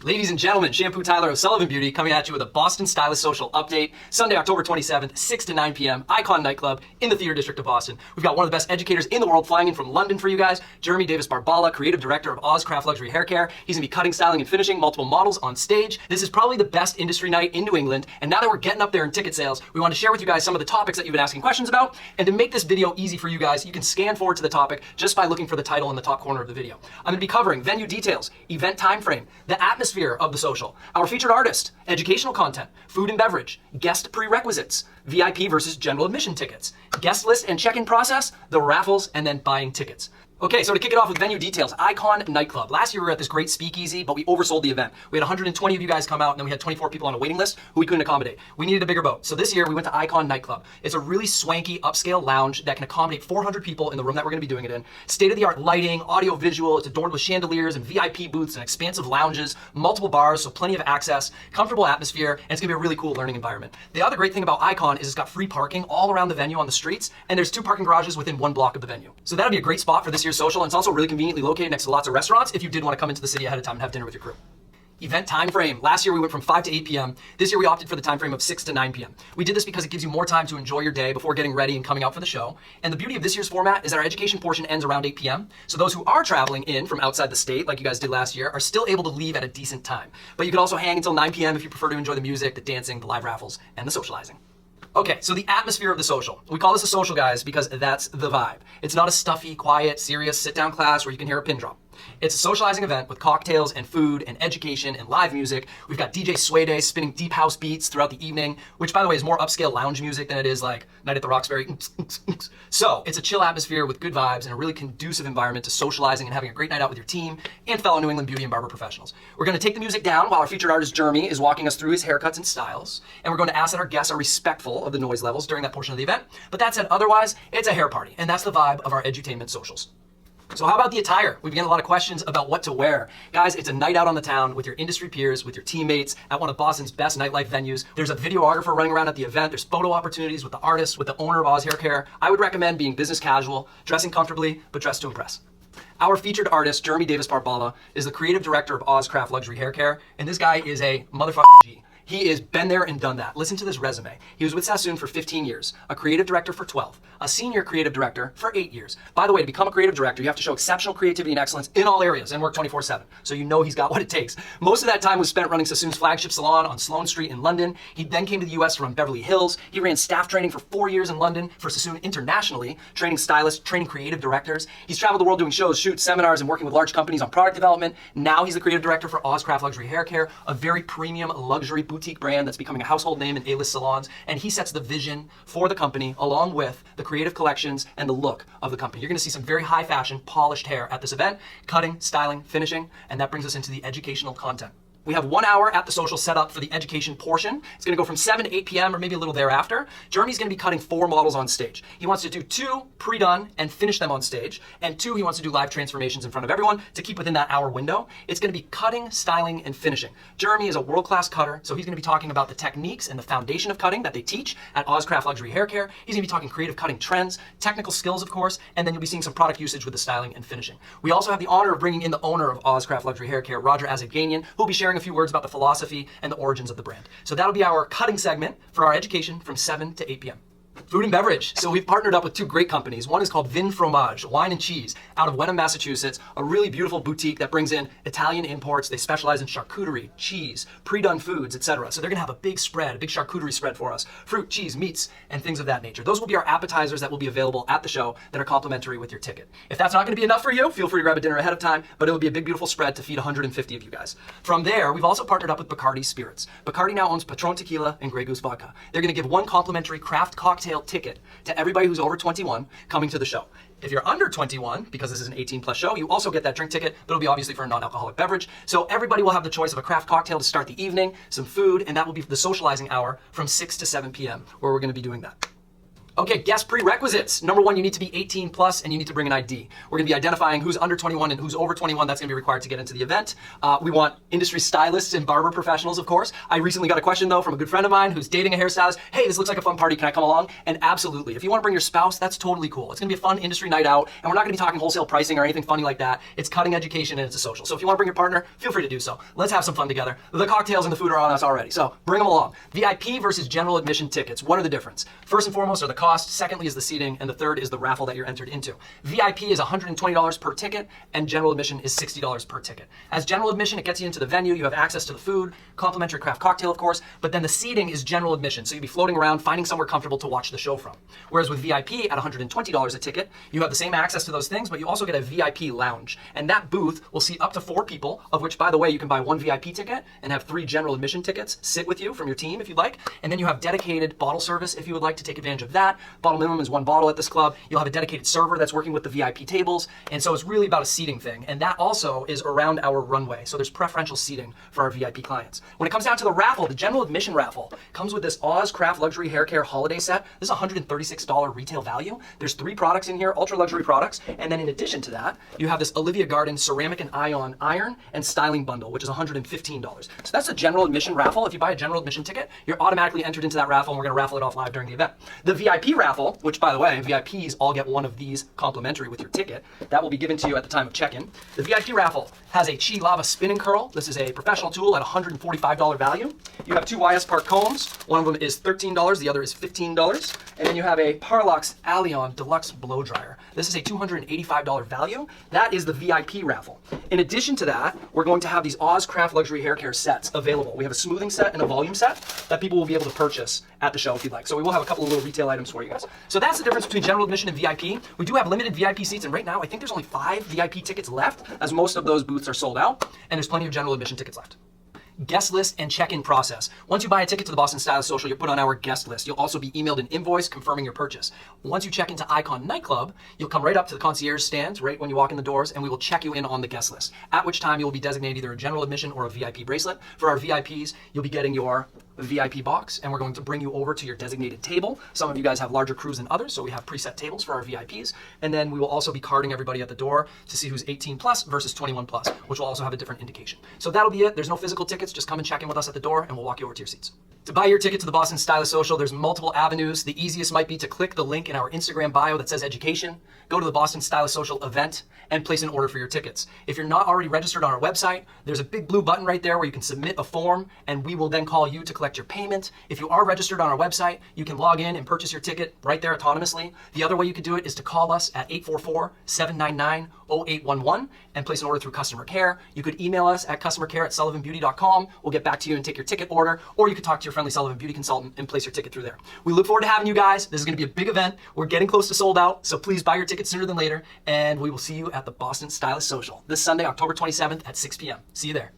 Ladies and gentlemen, Shampoo Tyler of Sullivan Beauty coming at you with a Boston Stylist social update. Sunday, October 27th, 6 to 9 p.m., Icon Nightclub in the Theater District of Boston. We've got one of the best educators in the world flying in from London for you guys, Jeremy Davis Barbala, creative director of Oz Craft Luxury Hair Care. He's gonna be cutting, styling, and finishing multiple models on stage. This is probably the best industry night in New England, and now that we're getting up there in ticket sales, we want to share with you guys some of the topics that you've been asking questions about. And to make this video easy for you guys, you can scan forward to the topic just by looking for the title in the top corner of the video. I'm gonna be covering venue details, event time frame, the atmosphere of the social, our featured artist, educational content, food and beverage, guest prerequisites, VIP versus general admission tickets, guest list and check-in process, the raffles, and then buying tickets. Okay, so to kick it off with venue details, Icon Nightclub. Last year we were at this great speakeasy, but we oversold the event. We had 120 of you guys come out, and then we had 24 people on a waiting list who we couldn't accommodate. We needed a bigger boat. So this year we went to Icon Nightclub. It's a really swanky, upscale lounge that can accommodate 400 people in the room that we're gonna be doing it in. State-of-the-art lighting, audio visual, it's adorned with chandeliers and VIP booths and expansive lounges, multiple bars, so plenty of access, comfortable atmosphere, and it's gonna be a really cool learning environment. The other great thing about Icon is it's got free parking all around the venue on the streets, and there's 2 parking garages within 1 block of the venue. So that'll be a great spot for this year's social, and it's also really conveniently located next to lots of restaurants if you did want to come into the city ahead of time and have dinner with your crew. Event time frame. Last year we went from 5 to 8 p.m. This year we opted for the time frame of 6 to 9 p.m. We did this because it gives you more time to enjoy your day before getting ready and coming out for the show. And the beauty of this year's format is that our education portion ends around 8 p.m. So those who are traveling in from outside the state, like you guys did last year, are still able to leave at a decent time. But you can also hang until 9 p.m. if you prefer to enjoy the music, the dancing, the live raffles, and the socializing. Okay, so the atmosphere of the social. We call this a social, guys, because that's the vibe. It's not a stuffy, quiet, serious sit-down class where you can hear a pin drop. It's a socializing event with cocktails and food and education and live music. We've got DJ Sway Day spinning deep house beats throughout the evening, which, by the way, is more upscale lounge music than it is like Night at the Roxbury. So it's a chill atmosphere with good vibes and a really conducive environment to socializing and having a great night out with your team and fellow New England beauty and barber professionals. We're going to take the music down while our featured artist Jeremy is walking us through his haircuts and styles, and we're going to ask that our guests are respectful of the noise levels during that portion of the event. But that said, otherwise, it's a hair party, and that's the vibe of our edutainment socials. So how about the attire? We've getting a lot of questions about what to wear. Guys, it's a night out on the town with your industry peers, with your teammates at one of Boston's best nightlife venues. There's a videographer running around at the event. There's photo opportunities with the artist, with the owner of Oz Hair Care. I would recommend being business casual, dressing comfortably, but dressed to impress. Our featured artist, Jeremy Davis Barbala, is the creative director of Oz Craft Luxury Hair Care, and this guy is a motherfucking G. He has been there and done that. Listen to this resume. He was with Sassoon for 15 years, a creative director for 12, a senior creative director for 8 years. By the way, to become a creative director, you have to show exceptional creativity and excellence in all areas and work 24/7. So you know he's got what it takes. Most of that time was spent running Sassoon's flagship salon on Sloane Street in London. He then came to the US to run Beverly Hills. He ran staff training for 4 years in London for Sassoon internationally, training stylists, training creative directors. He's traveled the world doing shows, shoots, seminars, and working with large companies on product development. Now he's the creative director for Oz Craft Luxury Hair Care, a very premium luxury boutique brand that's becoming a household name in A-list salons, and he sets the vision for the company along with the creative collections and the look of the company. You're gonna see some very high fashion, polished hair at this event, cutting, styling, finishing, and that brings us into the educational content. We have 1 hour at the social set up for the education portion. It's gonna go from 7 to 8 p.m. or maybe a little thereafter. Jeremy's gonna be cutting 4 models on stage. He wants to do 2 pre-done and finish them on stage, and 2 he wants to do live transformations in front of everyone to keep within that hour window. It's gonna be cutting, styling, and finishing. Jeremy is a world-class cutter, so he's gonna be talking about the techniques and the foundation of cutting that they teach at Oz Craft Luxury Hair Care. He's gonna be talking creative cutting trends, technical skills, of course, and then you'll be seeing some product usage with the styling and finishing. We also have the honor of bringing in the owner of Oz Craft Luxury Hair Care, Roger Azadganian, who'll be sharing a few words about the philosophy and the origins of the brand. So that'll be our cutting segment for our education from 7 to 8 p.m. Food and beverage. So we've partnered up with 2 great companies. One is called Vin Fromage, wine and cheese, out of Wenham, Massachusetts, a really beautiful boutique that brings in Italian imports. They specialize in charcuterie, cheese, pre-done foods, etc. So they're gonna have a big spread, a big charcuterie spread for us. Fruit, cheese, meats, and things of that nature. Those will be our appetizers that will be available at the show that are complimentary with your ticket. If that's not gonna be enough for you, feel free to grab a dinner ahead of time, but it will be a big, beautiful spread to feed 150 of you guys. From there, we've also partnered up with Bacardi Spirits. Bacardi now owns Patron Tequila and Grey Goose Vodka. They're gonna give 1 complimentary craft cocktail ticket to everybody who's over 21 coming to the show. If you're under 21, because this is an 18+ show, you also get that drink ticket, but it'll be obviously for a non-alcoholic beverage. So everybody will have the choice of a craft cocktail to start the evening, some food, and that will be the socializing hour from 6 to 7 p.m. where we're gonna be doing that. Okay, guest prerequisites. Number one, you need to be 18 plus and you need to bring an ID. We're gonna be identifying who's under 21 and who's over 21. That's gonna be required to get into the event. We want industry stylists and barber professionals, of course. I recently got a question though from a good friend of mine who's dating a hairstylist. Hey, this looks like a fun party, can I come along? And absolutely, if you wanna bring your spouse, that's totally cool. It's gonna be a fun industry night out and we're not gonna be talking wholesale pricing or anything funny like that. It's cutting education and it's a social. So if you wanna bring your partner, feel free to do so. Let's have some fun together. The cocktails and the food are on us already, so bring them along. VIP versus general admission tickets. What are the difference? First and foremost are the cost. Secondly is the seating, and the third is the raffle that you're entered into. VIP is $120 per ticket, and general admission is $60 per ticket. As general admission, it gets you into the venue, you have access to the food, complimentary craft cocktail, of course, but then the seating is general admission, so you'll be floating around, finding somewhere comfortable to watch the show from. Whereas with VIP at $120 a ticket, you have the same access to those things, but you also get a VIP lounge, and that booth will seat up to 4 people, of which, by the way, you can buy 1 VIP ticket and have 3 general admission tickets sit with you from your team if you'd like, and then you have dedicated bottle service if you would like to take advantage of that. Bottle minimum is 1 bottle at this club. You'll have a dedicated server that's working with the VIP tables. And so it's really about a seating thing. And that also is around our runway. So there's preferential seating for our VIP clients. When it comes down to the raffle, the general admission raffle comes with this Oz Craft Luxury Hair Care Holiday Set. This is $136 retail value. There's 3 products in here, ultra luxury products. And then in addition to that, you have this Olivia Garden ceramic and ion iron and styling bundle, which is $115. So that's a general admission raffle. If you buy a general admission ticket, you're automatically entered into that raffle and we're gonna raffle it off live during the event. The VIP raffle, which by the way, VIPs all get 1 of these complimentary with your ticket. That will be given to you at the time of check-in. The VIP raffle has a Chi Lava spin and curl. This is a professional tool at $145 value. You have 2 YS Park combs. One of them is $13, the other is $15. And then you have a Parlux Allion Deluxe blow dryer. This is a $285 value. That is the VIP raffle. In addition to that, we're going to have these Oz Craft Luxury Hair Care sets available. We have a smoothing set and a volume set that people will be able to purchase at the show if you'd like. So we will have a couple of little retail items for you guys. So that's the difference between general admission and VIP. We do have limited VIP seats, and right now I think there's only 5 VIP tickets left, as most of those booths are sold out, and there's plenty of general admission tickets left. Guest list and check-in process. Once you buy a ticket to the Boston Stylist Social, you're put on our guest list. You'll also be emailed an invoice confirming your purchase. Once you check into Icon Nightclub, you'll come right up to the concierge stand right when you walk in the doors, and we will check you in on the guest list, at which time you will be designated either a general admission or a VIP bracelet. For our VIPs, you'll be getting your VIP box, and we're going to bring you over to your designated table. Some of you guys have larger crews than others, so we have preset tables for our VIPs. And then we will also be carding everybody at the door to see who's 18 plus versus 21 plus, which will also have a different indication. So that'll be it. There's no physical tickets. Just come and check in with us at the door, and we'll walk you over to your seats. To buy your ticket to the Boston Stylist Social, there's multiple avenues. The easiest might be to click the link in our Instagram bio that says education, go to the Boston Stylist Social event, and place an order for your tickets. If you're not already registered on our website, there's a big blue button right there where you can submit a form, and we will then call you to collect your payment. If you are registered on our website, you can log in and purchase your ticket right there autonomously. The other way you could do it is to call us at 844-799-0811 and place an order through customer care. You could email us at customercare@sullivanbeauty.com. We'll get back to you and take your ticket order, or you could talk to your friendly Sullivan Beauty consultant and place your ticket through there. We look forward to having you guys. This is going to be a big event. We're getting close to sold out, so please buy your tickets sooner than later, and we will see you at the Boston Stylist Social this Sunday, October 27th at 6 p.m. See you there.